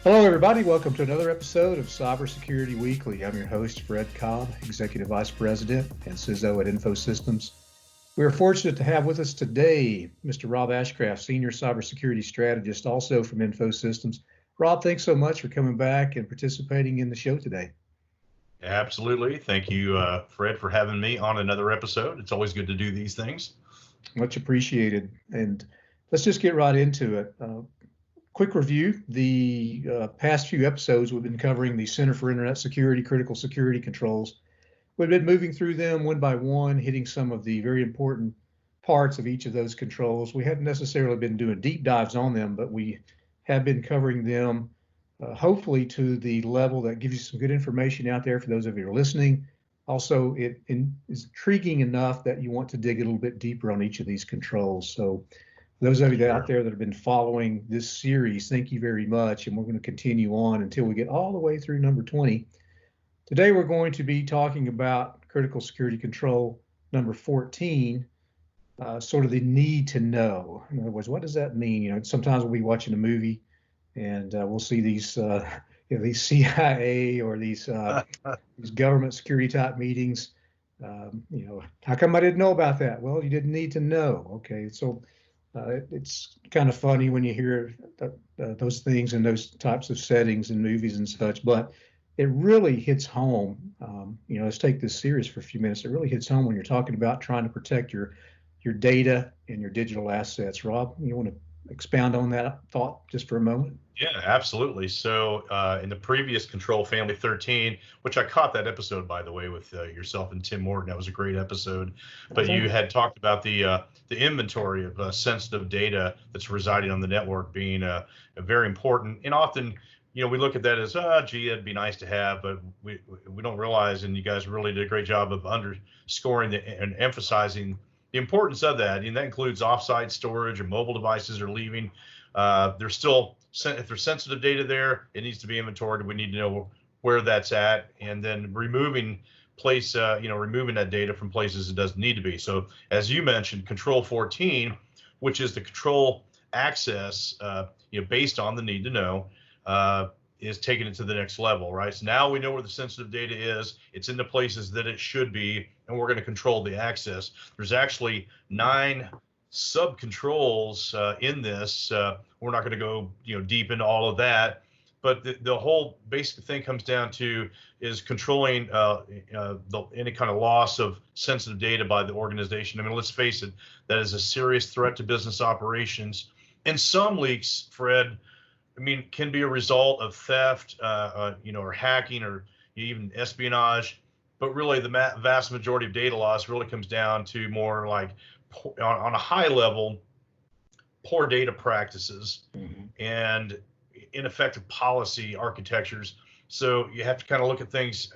Hello, everybody. Welcome to another episode of Cybersecurity Weekly. I'm your host, Fred Cobb, Executive Vice President and CISO at InfoSystems. We are fortunate to have with us today Mr. Rob Ashcraft, Senior Cybersecurity Strategist, also from InfoSystems. Rob, thanks so much for coming back and participating in the show today. Absolutely. Thank you, Fred, for having me on another episode. It's always good to do these things. Much appreciated. And let's just get right into it. Quick review. The past few episodes, we've been covering the Center for Internet Security, Critical Security Controls. We've been moving through them one by one, hitting some of the very important parts of each of those controls. We haven't necessarily been doing deep dives on them, but we have been covering them hopefully to the level that gives you some good information out there for those of you who are listening. Also, it is intriguing enough that you want to dig a little bit deeper on each of these controls. So those of you out there that have been following this series, thank you very much. And we're going to continue on until we get all the way through number 20. Today, we're going to be talking about critical security control number 14, sort of the need to know. In other words, what does that mean? You know, sometimes we'll be watching a movie and we'll see these, these CIA or these government security type meetings. How come I didn't know about that? Well, you didn't need to know. Okay, so it's kind of funny when you hear those things in those types of settings in movies and such, but it really hits home. Let's take this serious for a few minutes. It really hits home when you're talking about trying to protect your data and your digital assets. Rob, you want to expound on that thought just for a moment? Yeah, absolutely. So in the previous Control Family 13, which I caught that episode, by the way, with yourself and Tim Morton, that was a great episode. But you had talked about the inventory of sensitive data that's residing on the network being a very important, and often, we look at that as, gee, that'd be nice to have, but we don't realize, and you guys really did a great job of underscoring and emphasizing the importance of that. And that includes offsite storage or mobile devices are leaving. There's still, if there's sensitive data there, it needs to be inventoried. We need to know where that's at, and then removing that data from places it doesn't need to be. So as you mentioned, Control 14, which is the control access, based on the need to know, is taking it to the next level, right? So now we know where the sensitive data is. It's in the places that it should be, and we're going to control the access. There's actually 9 sub controls in this. We're not going to go deep into all of that, but the whole basic thing comes down to is controlling any kind of loss of sensitive data by the organization. I mean, let's face it, that is a serious threat to business operations. And some leaks, Fred, can be a result of theft, or hacking, or even espionage. But really, the vast majority of data loss really comes down to more like, on a high level, poor data practices and ineffective policy architectures. So you have to kind of look at things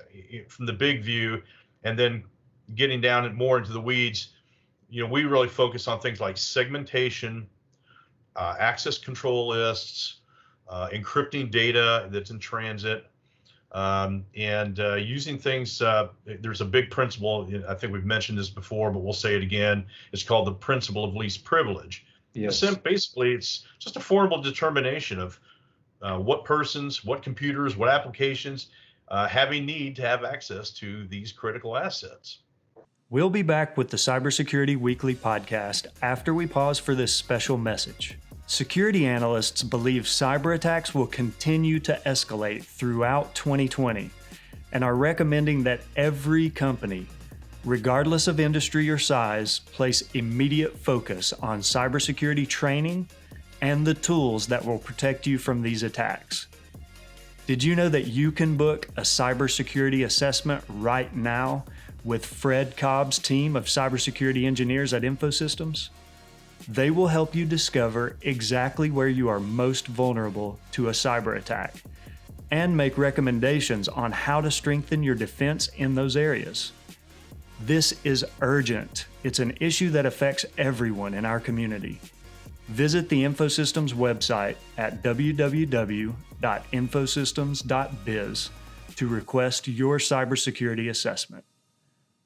from the big view, and then getting down more into the weeds. We really focus on things like segmentation, access control lists, encrypting data that's in transit, and using things. There's a big principle, I think we've mentioned this before, but we'll say it again. It's called the principle of least privilege. Yes. Basically, it's just a formal determination of what persons, what computers, what applications have a need to have access to these critical assets. We'll be back with the Cybersecurity Weekly podcast after we pause for this special message. Security analysts believe cyber attacks will continue to escalate throughout 2020 and are recommending that every company, regardless of industry or size, place immediate focus on cybersecurity training and the tools that will protect you from these attacks. Did you know that you can book a cybersecurity assessment right now with Fred Cobb's team of cybersecurity engineers at InfoSystems? They will help you discover exactly where you are most vulnerable to a cyber attack and make recommendations on how to strengthen your defense in those areas. This is urgent. It's an issue that affects everyone in our community. Visit the InfoSystems website at www.infosystems.biz to request your cybersecurity assessment.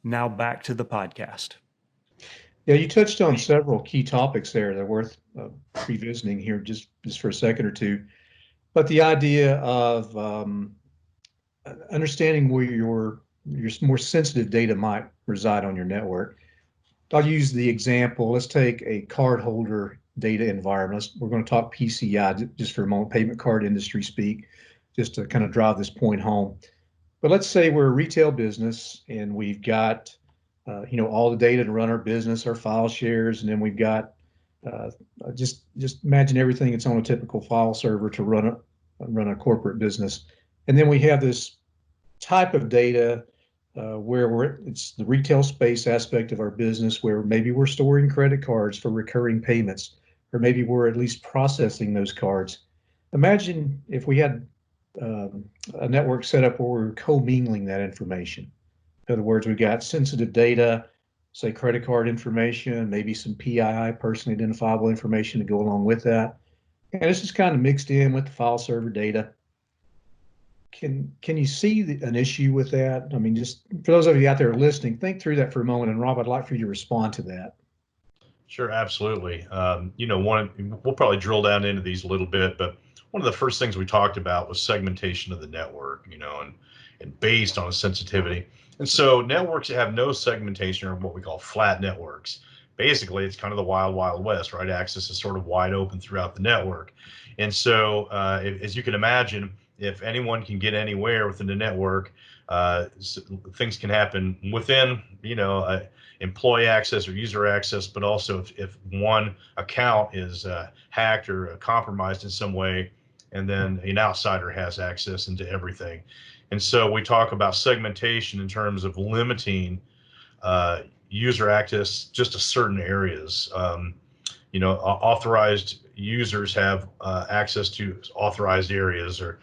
Now back to the podcast. Yeah, you touched on several key topics there that are worth revisiting here just for a second or two. But the idea of understanding where your more sensitive data might reside on your network. I'll use the example. Let's take a cardholder data environment. We're going to talk PCI just for a moment, payment card industry speak, just to kind of drive this point home. But let's say we're a retail business and we've got, all the data to run our business, our file shares, and then we've got just imagine everything that's on a typical file server to run a corporate business, and then we have this type of data where it's the retail space aspect of our business, where maybe we're storing credit cards for recurring payments, or maybe we're at least processing those cards. Imagine if we had a network set up where we're commingling that information. In other words, we've got sensitive data, say credit card information, maybe some PII, personally identifiable information to go along with that. And it's just kind of mixed in with the file server data. Can you see an issue with that? I mean, just for those of you out there listening, think through that for a moment. And Rob, I'd like for you to respond to that. Sure, absolutely. We'll probably drill down into these a little bit, but one of the first things we talked about was segmentation of the network, and based on sensitivity. And so networks that have no segmentation are what we call flat networks. Basically, it's kind of the wild, wild west, right? Access is sort of wide open throughout the network. And so, as you can imagine, if anyone can get anywhere within the network, things can happen within, employee access or user access, but also if one account is hacked or compromised in some way, and then an outsider has access into everything. And so we talk about segmentation in terms of limiting user access just to certain areas. Authorized users have access to authorized areas, or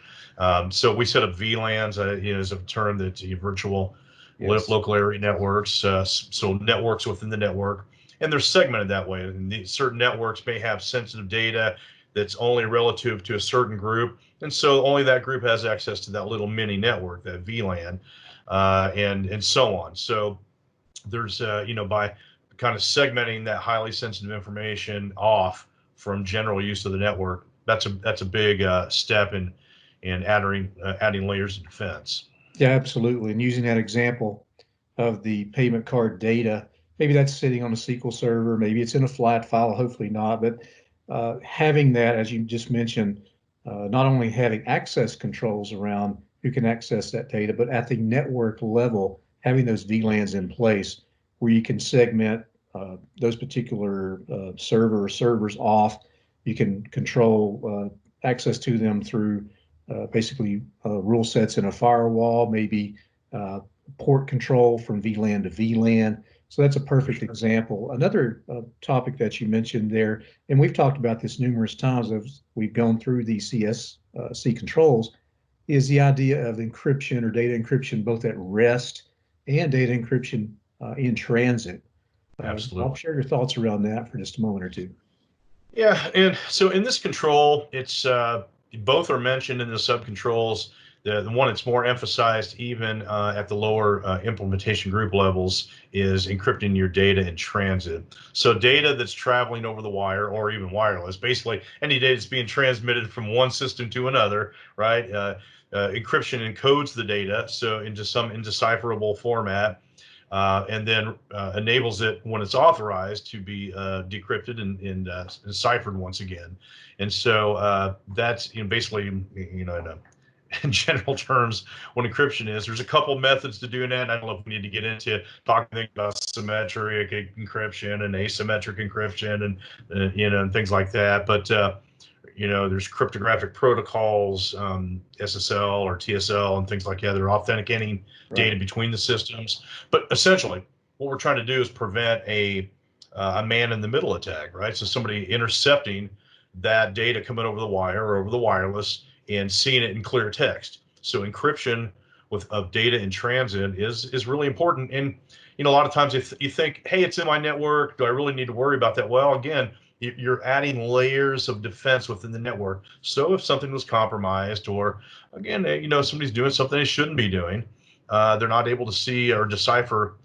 so we set up VLANs, is a term that's virtual local area networks, so networks within the network, and they're segmented that way. And certain networks may have sensitive data that's only relative to a certain group, and so only that group has access to that little mini network, that VLAN, and so on. So there's by kind of segmenting that highly sensitive information off from general use of the network, that's a big step in adding layers of defense. Yeah, absolutely. And using that example of the payment card data, maybe that's sitting on a SQL server, maybe it's in a flat file, hopefully not, but having that, as you just mentioned, not only having access controls around who can access that data, but at the network level, having those VLANs in place where you can segment those particular servers off. You can control access to them through basically rule sets in a firewall, maybe port control from VLAN to VLAN. So that's a perfect example. Another topic that you mentioned there, and we've talked about this numerous times as we've gone through the CIS controls, is the idea of encryption or data encryption, both at rest and data encryption in transit. Absolutely. I'll share your thoughts around that for just a moment or two. Yeah, and so in this control, it's both are mentioned in the subcontrols. The one that's more emphasized even at the lower implementation group levels is encrypting your data in transit. So data that's traveling over the wire or even wireless, basically any data that's being transmitted from one system to another, right? Encryption encodes the data so into some indecipherable format, and then enables it when it's authorized to be decrypted and ciphered once again. And so that's basically in general terms what encryption is. There's a couple methods to doing that. I don't know if we need to get into talking about symmetric encryption and asymmetric encryption and and things like that. But there's cryptographic protocols, SSL or TSL and things like that. They're authenticating data between the systems. But essentially, what we're trying to do is prevent a man-in-the-middle attack, right? So somebody intercepting that data coming over the wire or over the wireless and seeing it in clear text. So encryption of data in transit is really important. And a lot of times if you think, hey, it's in my network, do I really need to worry about that? Well, again, you're adding layers of defense within the network. So if something was compromised, or again, somebody's doing something they shouldn't be doing, they're not able to see or decipher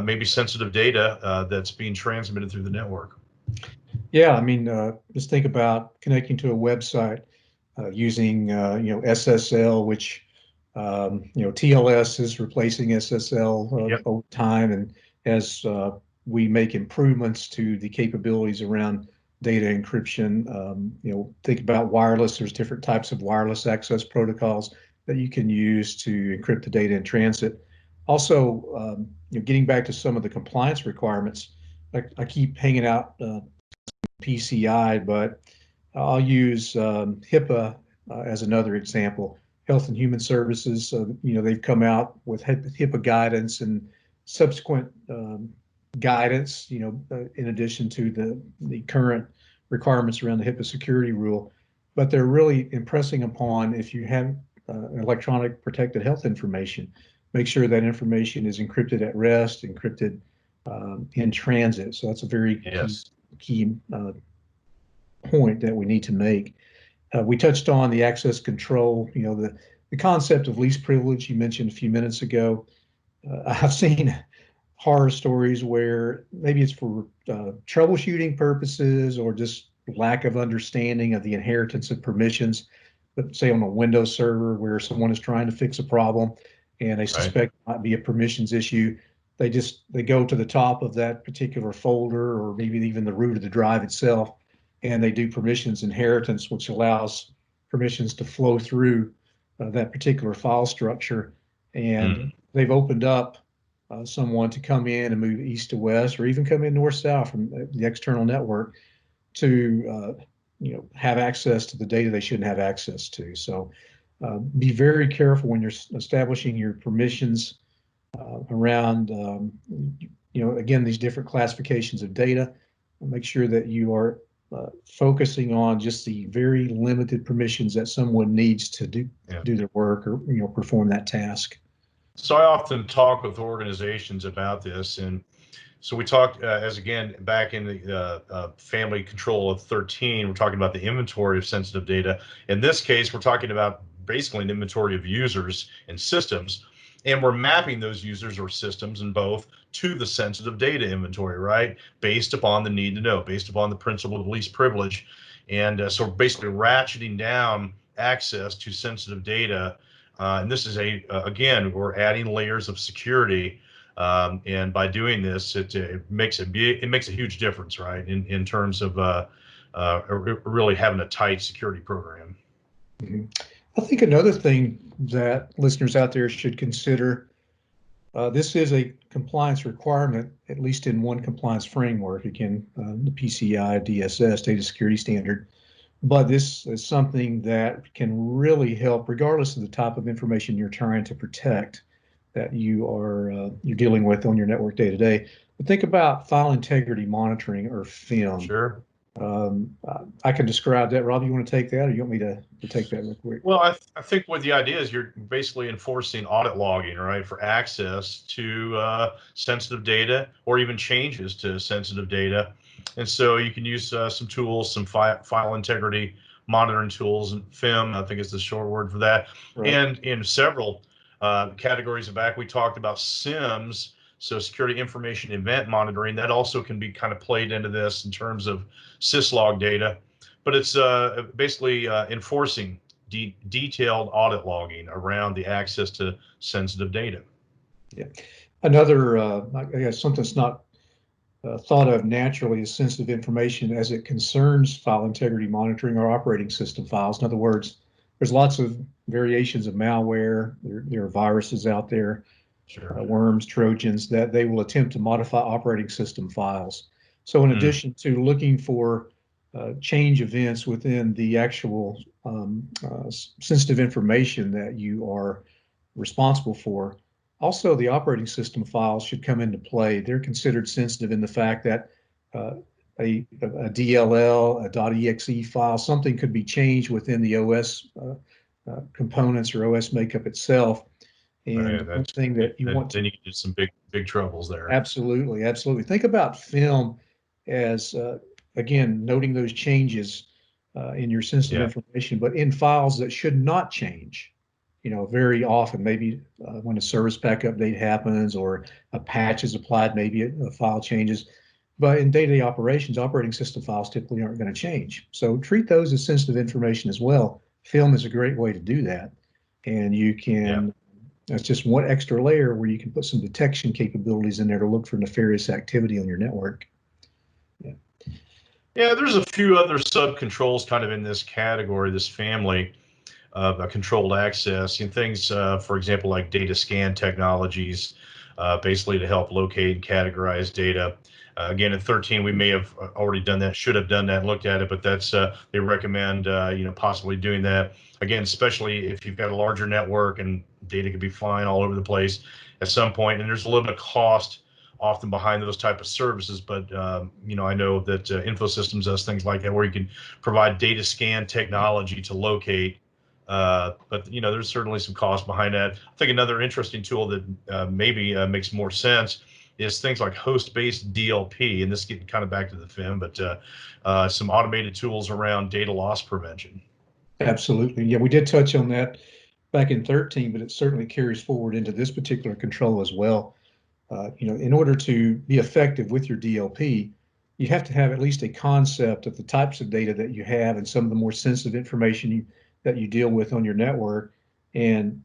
maybe sensitive data that's being transmitted through the network. Yeah, I mean, just think about connecting to a website. using SSL, which TLS is replacing SSL Yep. over time, and as we make improvements to the capabilities around data encryption, think about wireless. There's different types of wireless access protocols that you can use to encrypt the data in transit. Also, getting back to some of the compliance requirements, I keep hanging out PCI, but I'll use HIPAA as another example. Health and Human Services, they've come out with HIPAA guidance and subsequent guidance, in addition to the current requirements around the HIPAA security rule. But they're really impressing upon, if you have electronic protected health information, make sure that information is encrypted at rest, encrypted in transit. So that's a very key point that we need to make. We touched on the access control, the concept of least privilege you mentioned a few minutes ago. I've seen horror stories where maybe it's for troubleshooting purposes or just lack of understanding of the inheritance of permissions, but say on a Windows server where someone is trying to fix a problem and they suspect it might be a permissions issue. They go to the top of that particular folder or maybe even the root of the drive itself, and they do permissions inheritance, which allows permissions to flow through that particular file structure. And they've opened up someone to come in and move east to west, or even come in north-south from the external network to have access to the data they shouldn't have access to. So be very careful when you're establishing your permissions around, again, these different classifications of data. Make sure that you are focusing on just the very limited permissions that someone needs to do their work or perform that task. So I often talk with organizations about this, and so we talked back in the family control of 13, we're talking about the inventory of sensitive data. In this case, we're talking about basically an inventory of users and systems, and we're mapping those users or systems in both to the sensitive data inventory, right? Based upon the need to know, based upon the principle of least privilege. And so basically ratcheting down access to sensitive data. And this is again, we're adding layers of security. And by doing this, it makes a huge difference, right? In terms of really having a tight security program. Mm-hmm. I think another thing that listeners out there should consider, this is a compliance requirement, at least in one compliance framework, again, the PCI DSS, Data Security Standard. But this is something that can really help, regardless of the type of information you're trying to protect that you're dealing with on your network day to day. But think about file integrity monitoring, or FIM. Sure. I can describe that. Rob, you want to take that, or you want me to take that real quick? Well, I think what the idea is, you're basically enforcing audit logging, right, for access to sensitive data or even changes to sensitive data. And so you can use some tools, some file integrity monitoring tools, and FIM, I think is the short word for that. Right. And in several categories back, we talked about SIMs, so security information event monitoring. That also can be kind of played into this in terms of syslog data. But it's basically enforcing detailed audit logging around the access to sensitive data. Yeah. Another, I guess something that's not thought of naturally is sensitive information as it concerns file integrity monitoring or operating system files. In other words, there's lots of variations of malware. There are viruses out there, sure. Worms, Trojans, that they will attempt to modify operating system files. So in addition to looking for change events within the actual sensitive information that you are responsible for, also the operating system files should come into play. They're considered sensitive in the fact that a DLL, a .exe file, something could be changed within the OS components or OS makeup itself. And one thing that you want to, then you can do some big troubles there. Absolutely, absolutely. Think about FIM as again, noting those changes in your sensitive information, but in files that should not change. Very often, maybe when a service pack update happens or a patch is applied, maybe a file changes. But in day-to-day operations, operating system files typically aren't going to change. So treat those as sensitive information as well. Film is a great way to do that. And you can, that's just one extra layer where you can put some detection capabilities in there to look for nefarious activity on your network. Yeah, there's a few other sub-controls kind of in this category, this family of controlled access, and things, for example, like data scan technologies, basically to help locate and categorize data. Again, in 13, we may have already done that, should have done that, and looked at it, but that's they recommend possibly doing that. Again, especially if you've got a larger network and data could be flying all over the place at some point, and there's a little bit of cost often behind those type of services. But I know that InfoSystems does things like that, where you can provide data scan technology to locate. But there's certainly some cost behind that. I think another interesting tool that maybe makes more sense is things like host-based DLP, and this getting kind of back to the FIM, but some automated tools around data loss prevention. Absolutely. Yeah, we did touch on that back in 13, but it certainly carries forward into this particular control as well. In order to be effective with your DLP, you have to have at least a concept of the types of data that you have and some of the more sensitive information that you deal with on your network, and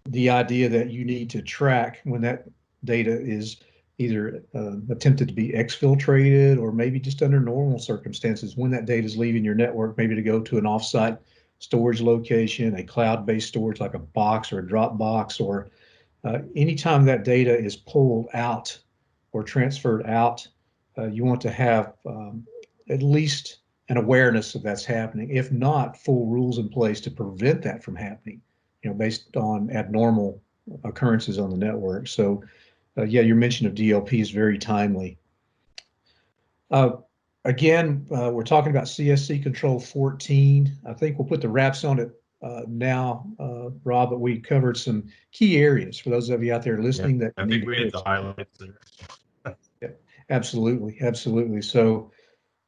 the idea that you need to track when that data is either attempted to be exfiltrated, or maybe just under normal circumstances, when that data is leaving your network, maybe to go to an offsite storage location, a cloud-based storage like a box or a Dropbox, or anytime that data is pulled out or transferred out, you want to have at least an awareness of that's happening, if not full rules in place to prevent that from happening, based on abnormal occurrences on the network. So your mention of DLP is very timely. Again, we're talking about CSC Control 14. I think we'll put the wraps on it now, Rob, but we covered some key areas for those of you out there listening. I think we hit the highlights there. Yeah, absolutely. So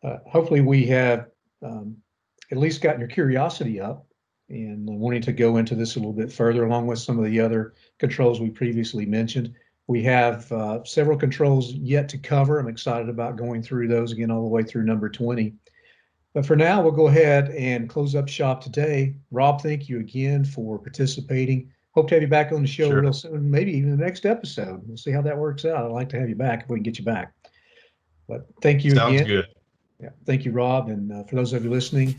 hopefully we have at least gotten your curiosity up and wanting to go into this a little bit further, along with some of the other controls we previously mentioned. We have several controls yet to cover. I'm excited about going through those again all the way through number 20. But for now, we'll go ahead and close up shop today. Rob, thank you again for participating. Hope to have you back on the show real soon, maybe even the next episode. We'll see how that works out. I'd like to have you back if we can get you back. But thank you again. Sounds good. Yeah, thank you, Rob. And for those of you listening,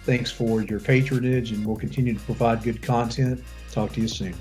thanks for your patronage, and we'll continue to provide good content. Talk to you soon.